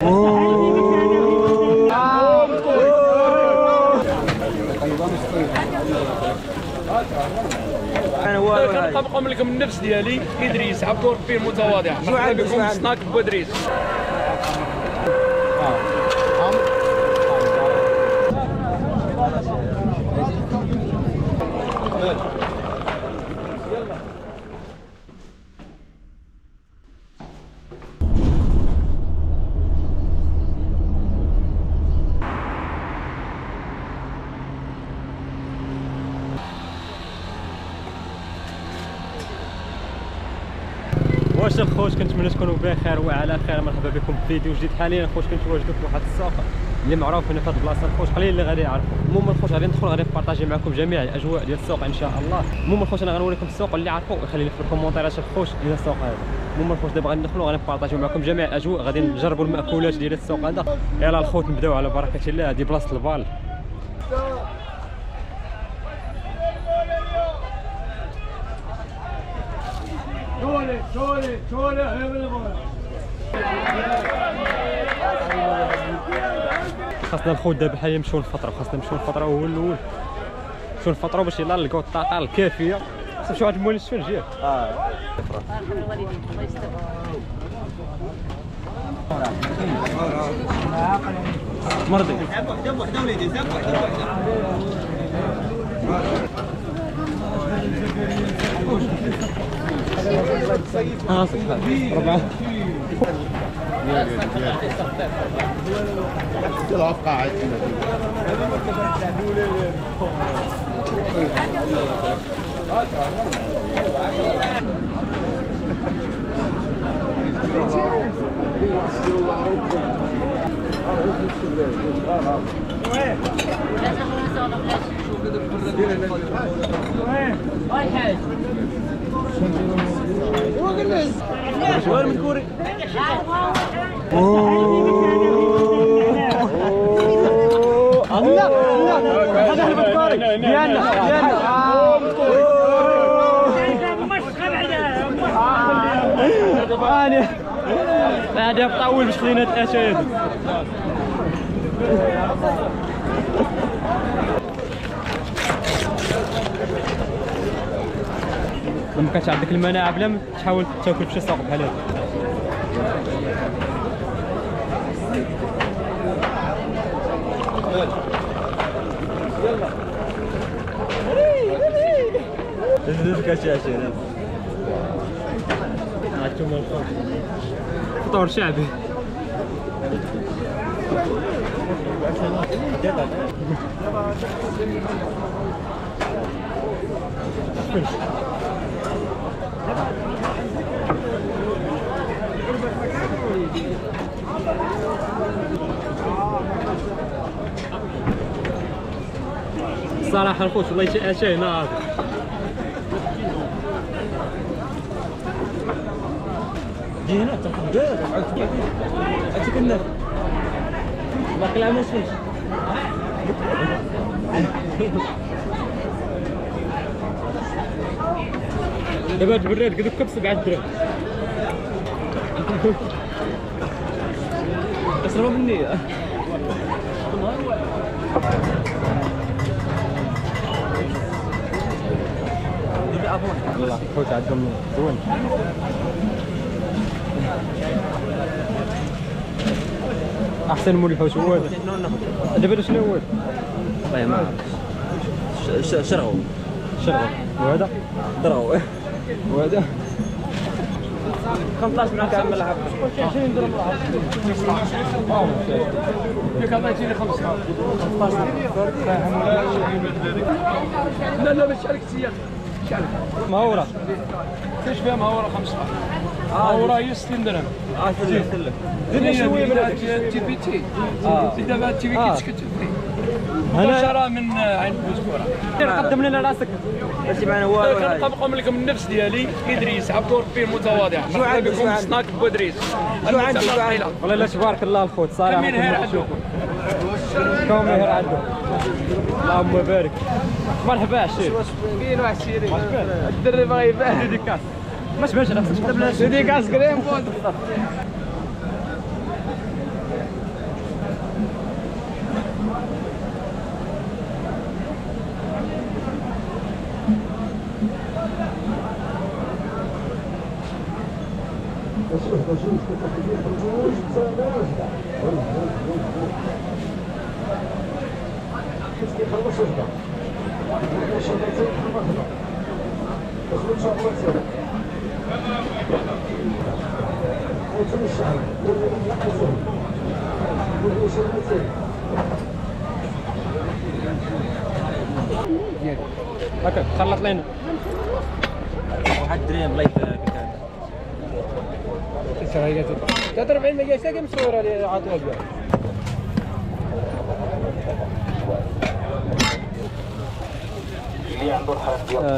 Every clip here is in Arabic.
كنطبقوا لكم النفس ديالي ادريس عبد الرب المتواضع. مرحبا بكم سناك بودريس. واش الخوت كنتمنى تكونوا بخير وعلى خير. مرحبا بكم في فيديو جديد. حاليا الخوت كنتواجدوا في واحد السوق اللي معروف هنا في هذه البلاصه. الخوت قليل اللي غادي يعرفوا. المهم الخوت غادي ندخل غادي نبارطاجي معكم جميع الاجواء ديال السوق ان شاء الله. المهم الخوت انا غنوريكم السوق اللي عرفوا يخلي لي في الكومونتيرات الخوت ديال السوق هذا. المهم الخوت دابا غادي ندخلوا غادي نبارطاجيو معكم جميع الاجواء، غادي نجربوا المأكولات ديال السوق هذا. يلا الخوت نبداو على بركه الله. هذه بلاصه البال. خاصنا الخوت دابا حاليا نمشيو للفطره، خاصنا نمشيو للفطره هو الاول. نمشيو للفطره باش يلاه نلقاو الطاقه الكافيه. خاصنا نمشيو عند المولي السفنجيه. مرضي وحده وليدي زعما ربعه يلا قاعد وين مذكوري؟ الله هذا المذكوري ديالنا هذا طول باش خلينا الاشياء. لما كانت عندك المناعه بلا ما تحاول تاكل في شي سوق بحال هذا. يلا كاشاشين هانتوما الفطور فطور شعبي. الصراحه الخوت والله شي هنا هذا جي هنا تاخذ عرفتي كنا باقي العام وصلت دابا تبرد قد كب 7 درهم. اشرب مني والله خوت عندهم زوين. احسن مول الحوت هو هذا. دابا شنو هو؟ والله ما عرفت. شرغو وهذا درغو وهذا 15 معك عم نلعب 20 درهم فيك عطيتيني 5 لا باش شاركتي شحال مهوره كاش فيها مهوره 5 مهوره هي 60 درهم. زيد شويه من تي بي تي دابا تي بي تي تشكت فيه مباشره من عين بوزكوره. قدم لنا راسك ماشي معنا والو. كنطبقوا لكم النفس ديالي ادريس عبد الرب المتواضع. مرحبا بكم سناك بودريس. شو عندك والله لا تبارك الله الخوت صراحه كمين هير عندكم كومي هير عندكم اللهم بارك. مرحبا عشير كاين واحد الشيري الدري بغا يبان ديديكاس ما شبهش نفسك ديديكاس كريم بود هكا خلط لنا واحد درهم الله يبارك فيك. 43 ما جايش كم صوره اللي عطوها بها.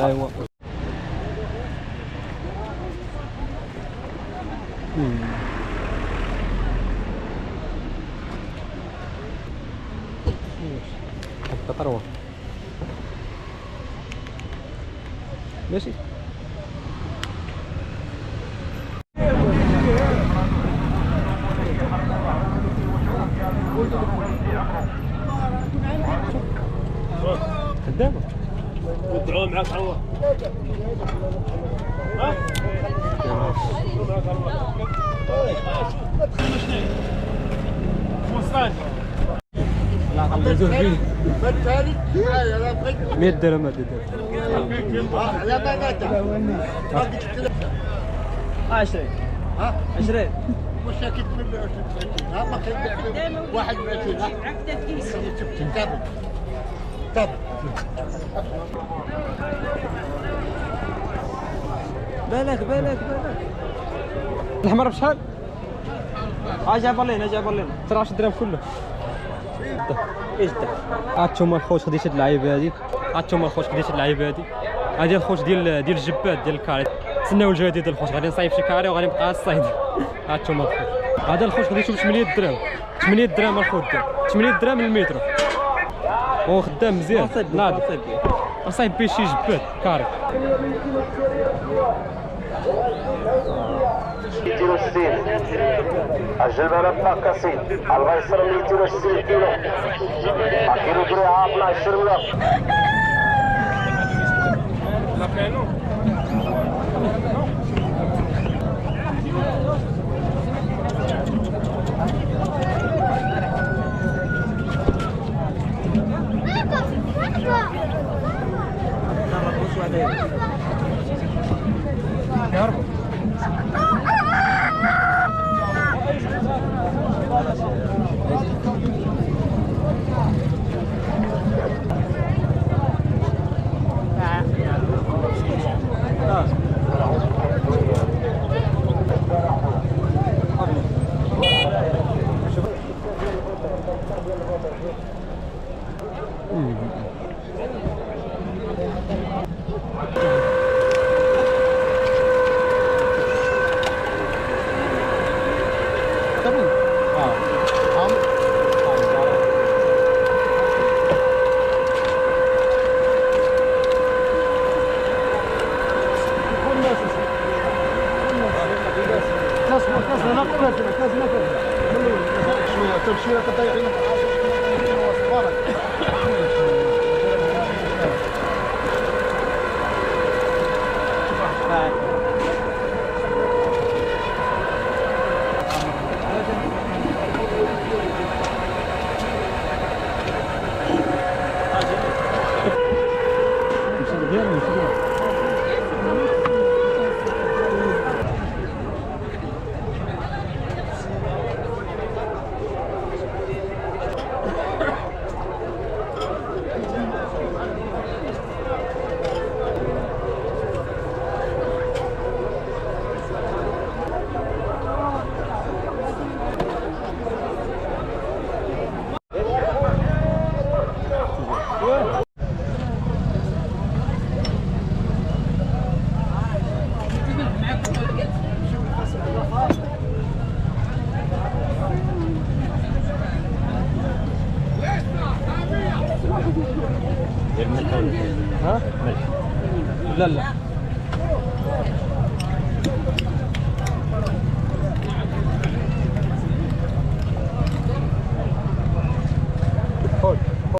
ايوا تروح ماشي. قدامك ودعوه معاك عوض. ها لا الله يزور فيه 100 درهم. 100 درهم على بناتها 20 ها 20 مش اكيد من 20 ها ما كان 21 عقده كيس طب بالك الحمر بشحال؟ جاب لنا 10 درهم كله. ايش ده؟ هانتوما الخوت خديت هاد اللعيبه هادي. هادي الخوت ديال الجبات ديال الكاري. تسناو الجديد الخوت غادي نصايب شي كاري وغادي نبقى الصيد. هانتوما الخوت هذا الخوت خديتو ب 8 درهم. 8 درهم الخوت 8 درهم المتر. هو خدام مزيان ناضي نصايب بيه شي جبات كاري. 260 الجبل بقى كاسين الغيسر 260 كيلو كيلو دريعه 12000. تمشي تضيعين ها؟ لا